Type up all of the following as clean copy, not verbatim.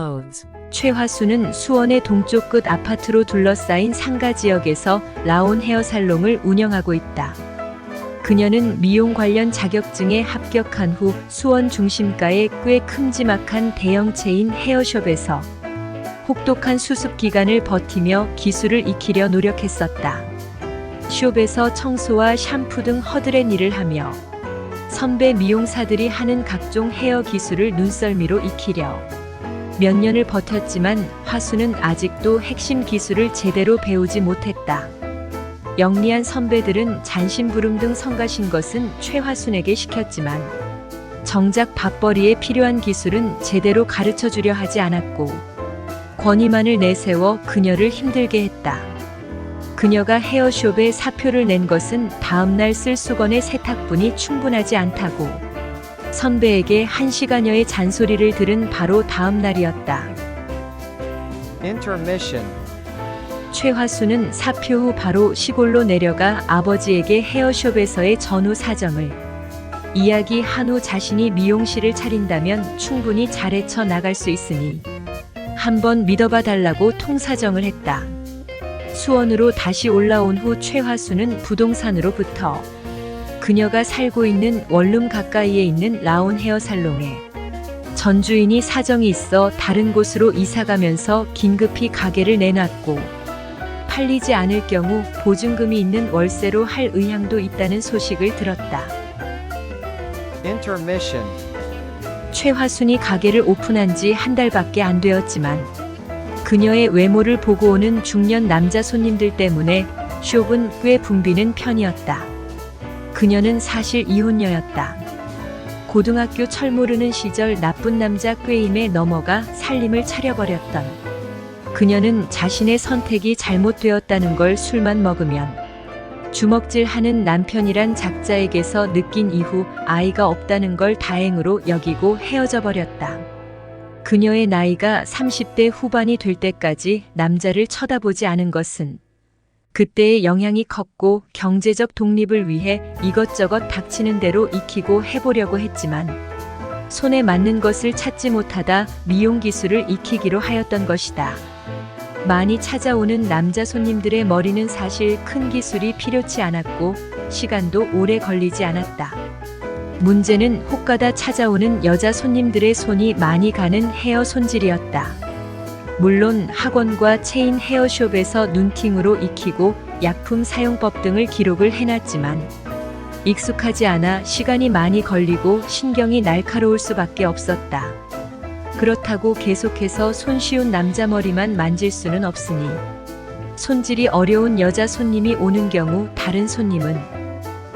clothes. 최화수는 수원의 동쪽 끝 아파트로 둘러싸인 상가 지역에서 라온 헤어살롱을 운영하고 있다. 그녀는 미용 관련 자격증에 합격한 후 수원 중심가의 꽤 큼지막한 대형 체인 헤어숍에서 혹독한 수습 기간을 버티며 기술을 익히려 노력했었다. 숍에서 청소와 샴푸 등 허드렛 일을 하며 선배 미용사들이 하는 각종 헤어 기술을 눈썰미로 익히려 몇 년을 버텼지만 화수는 아직도 핵심 기술을 제대로 배우지 못했다. 영리한 선배들은 잔심부름 등 성가신 것은 최화순에게 시켰지만 정작 밥벌이에 필요한 기술은 제대로 가르쳐 주려 하지 않았고 권위만을 내세워 그녀를 힘들게 했다. 그녀가 헤어숍에 사표를 낸 것은 다음날 쓸 수건의 세탁분이 충분하지 않다고 선배에게 1시간여의 잔소리를 들은 바로 다음 날이었다. Intermission. 최화수는 사표 후 바로 시골로 내려가 아버지에게 헤어숍에서의 전후 사정을 이야기한 후 자신이 미용실을 차린다면 충분히 잘 헤쳐 나갈 수 있으니 한번 믿어봐 달라고 통사정을 했다. 수원으로 다시 올라온 후 최화수는 부동산으로부터 그녀가 살고 있는 원룸 가까이에 있는 라온 헤어살롱에 전 주인이 사정이 있어 다른 곳으로 이사가면서 긴급히 가게를 내놨고 팔리지 않을 경우 보증금이 있는 월세로 할 의향도 있다는 소식을 들었다. Intermission. 최화순이 가게를 오픈한 지 한 달밖에 안 되었지만 그녀의 외모를 보고 오는 중년 남자 손님들 때문에 숍은 꽤 붐비는 편이었다. 그녀는 사실 이혼녀였다. 고등학교 철모르는 시절 나쁜 남자 꾀임에 넘어가 살림을 차려버렸던 그녀는 자신의 선택이 잘못되었다는 걸 술만 먹으면 주먹질하는 남편이란 작자에게서 느낀 이후 아이가 없다는 걸 다행으로 여기고 헤어져 버렸다. 그녀의 나이가 30대 후반이 될 때까지 남자를 쳐다보지 않은 것은 그때의 영향이 컸고 경제적 독립을 위해 이것저것 닥치는 대로 익히고 해보려고 했지만 손에 맞는 것을 찾지 못하다 미용 기술을 익히기로 하였던 것이다. 많이 찾아오는 남자 손님들의 머리는 사실 큰 기술이 필요치 않았고 시간도 오래 걸리지 않았다. 문제는 혹가다 찾아오는 여자 손님들의 손이 많이 가는 헤어 손질이었다. 물론 학원과 체인 헤어숍에서 눈팅으로 익히고 약품 사용법 등을 기록을 해놨지만 익숙하지 않아 시간이 많이 걸리고 신경이 날카로울 수밖에 없었다. 그렇다고 계속해서 손쉬운 남자 머리만 만질 수는 없으니 손질이 어려운 여자 손님이 오는 경우 다른 손님은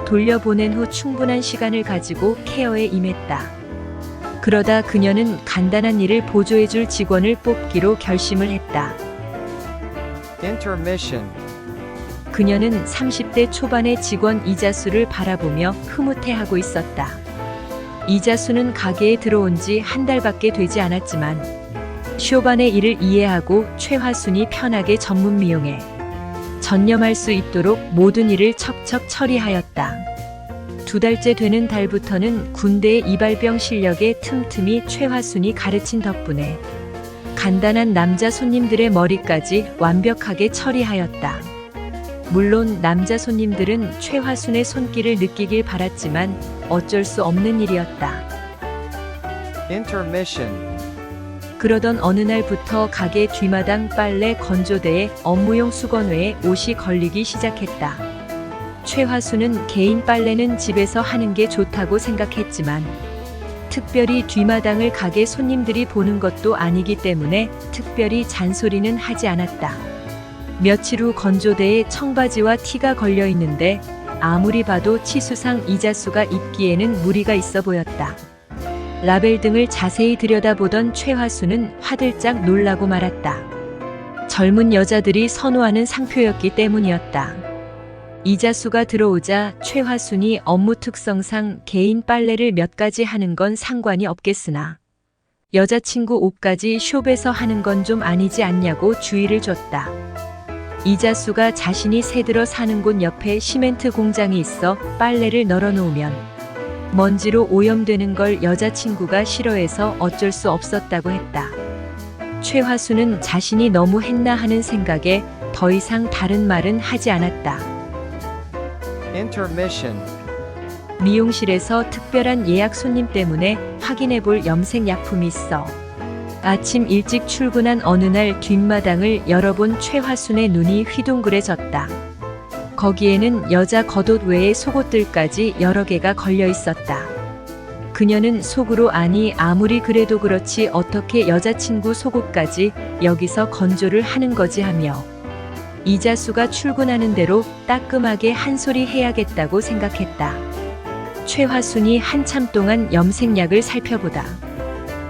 돌려보낸 후 충분한 시간을 가지고 케어에 임했다. 그러다 그녀는 간단한 일을 보조해줄 직원을 뽑기로 결심을 했다. Intermission. 그녀는 30대 초반의 직원 이자수를 바라보며 흐뭇해하고 있었다. 이자수는 가게에 들어온 지 한 달밖에 되지 않았지만 숍안의 일을 이해하고 최화순이 편하게 전문 미용에 전념할 수 있도록 모든 일을 척척 처리하였다. 2달째 되는 달부터는 군대의 이발병 실력에 틈틈이 최화순이 가르친 덕분에 간단한 남자 손님들의 머리까지 완벽하게 처리하였다. 물론 남자 손님들은 최화순의 손길을 느끼길 바랐지만 어쩔 수 없는 일이었다. Intermission. 그러던 어느 날부터 가게 뒤마당 빨래 건조대에 업무용 수건 외에 옷이 걸리기 시작했다. 최화수는 개인 빨래는 집에서 하는 게 좋다고 생각했지만 특별히 뒤마당을 가게 손님들이 보는 것도 아니기 때문에 특별히 잔소리는 하지 않았다. 며칠 후 건조대에 청바지와 티가 걸려 있는데 아무리 봐도 치수상 이자수가 입기에는 무리가 있어 보였다. 라벨 등을 자세히 들여다보던 최화수는 화들짝 놀라고 말았다. 젊은 여자들이 선호하는 상표였기 때문이었다. 이자수가 들어오자 최화순이 업무 특성상 개인 빨래를 몇 가지 하는 건 상관이 없겠으나 여자친구 옷까지 숍에서 하는 건 좀 아니지 않냐고 주의를 줬다. 이자수가 자신이 새들어 사는 곳 옆에 시멘트 공장이 있어 빨래를 널어놓으면 먼지로 오염되는 걸 여자친구가 싫어해서 어쩔 수 없었다고 했다. 최화수는 자신이 너무 했나 하는 생각에 더 이상 다른 말은 하지 않았다. Intermission. 미용실에서 특별한 예약 손님 때문에 확인해 볼 염색 약품이 있어. 아침 일찍 출근한 어느 날 뒷마당을 열어본 최화순의 눈이 휘둥그레졌다. 거기에는 여자 겉옷 외에 속옷들까지 여러 개가 걸려 있었다. 그녀는 속으로 아니 아무리 그래도 그렇지 어떻게 여자친구 속옷까지 여기서 건조를 하는 거지 하며 이자수가 출근하는 대로 따끔하게 한 소리 해야겠다고 생각했다. 최화순이 한참 동안 염색약을 살펴보다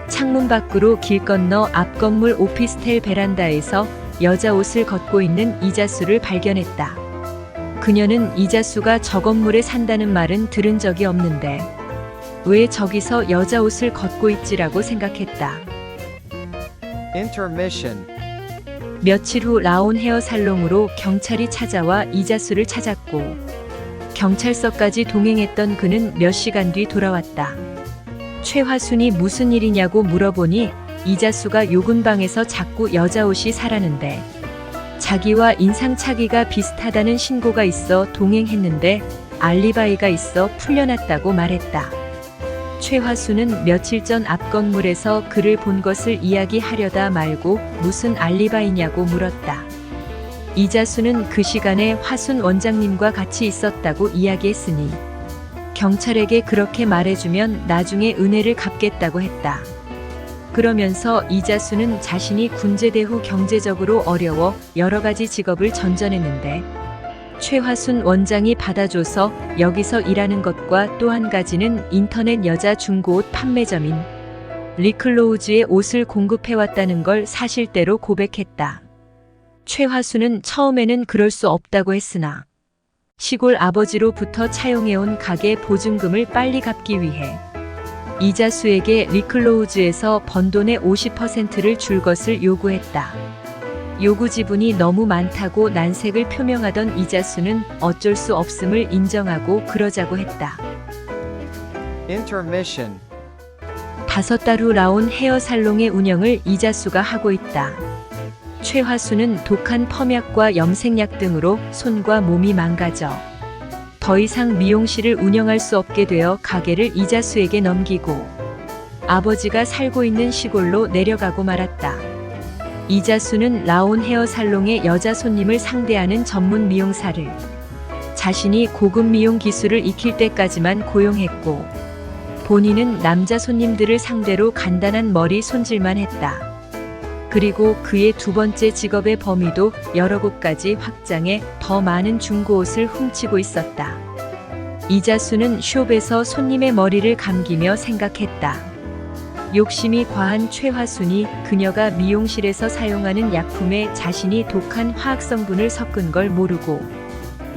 창문 밖으로 길 건너 앞 건물 오피스텔 베란다에서 여자 옷을 걷고 있는 이자수를 발견했다. 그녀는 이자수가 저 건물에 산다는 말은 들은 적이 없는데 왜 저기서 여자 옷을 걷고 있지라고 생각했다. Intermission. 며칠 후 라온 헤어 살롱으로 경찰이 찾아와 이자수를 찾았고 경찰서까지 동행했던 그는 몇 시간 뒤 돌아왔다. 최화순이 무슨 일이냐고 물어보니 이자수가 요금방에서 자꾸 여자 옷이 사라는데 자기와 인상착의가 비슷하다는 신고가 있어 동행했는데 알리바이가 있어 풀려났다고 말했다. 최화수는 며칠 전 앞 건물에서 그를 본 것을 이야기하려다 말고 무슨 알리바이냐고 물었다. 이자수는 그 시간에 화순 원장님과 같이 있었다고 이야기했으니 경찰에게 그렇게 말해주면 나중에 은혜를 갚겠다고 했다. 그러면서 이자수는 자신이 군제대 후 경제적으로 어려워 여러 가지 직업을 전전했는데 최화순 원장이 받아줘서 여기서 일하는 것과 또 한 가지는 인터넷 여자 중고옷 판매점인 리클로우즈에 옷을 공급해왔다는 걸 사실대로 고백했다. 최화순은 처음에는 그럴 수 없다고 했으나 시골 아버지로부터 차용해온 가게 보증금을 빨리 갚기 위해 이자수에게 리클로우즈에서 번 돈의 50%를 줄 것을 요구했다. 요구 지분이 너무 많다고 난색을 표명하던 이자수는 어쩔 수 없음을 인정하고 그러자고 했다. Intermission. 5달 후 라온 헤어 살롱의 운영을 이자수가 하고 있다. 최화수는 독한 펌약과 염색약 등으로 손과 몸이 망가져 더 이상 미용실을 운영할 수 없게 되어 가게를 이자수에게 넘기고 아버지가 살고 있는 시골로 내려가고 말았다. 이자수는 라온 헤어 살롱의 여자 손님을 상대하는 전문 미용사를 자신이 고급 미용 기술을 익힐 때까지만 고용했고 본인은 남자 손님들을 상대로 간단한 머리 손질만 했다. 그리고 그의 두 번째 직업의 범위도 여러 곳까지 확장해 더 많은 중고옷을 훔치고 있었다. 이자수는 숍에서 손님의 머리를 감기며 생각했다. 욕심이 과한 최화순이 그녀가 미용실에서 사용하는 약품에 자신이 독한 화학성분을 섞은 걸 모르고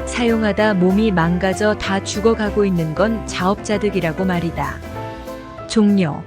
사용하다 몸이 망가져 다 죽어가고 있는 건 자업자득이라고 말이다. 종료.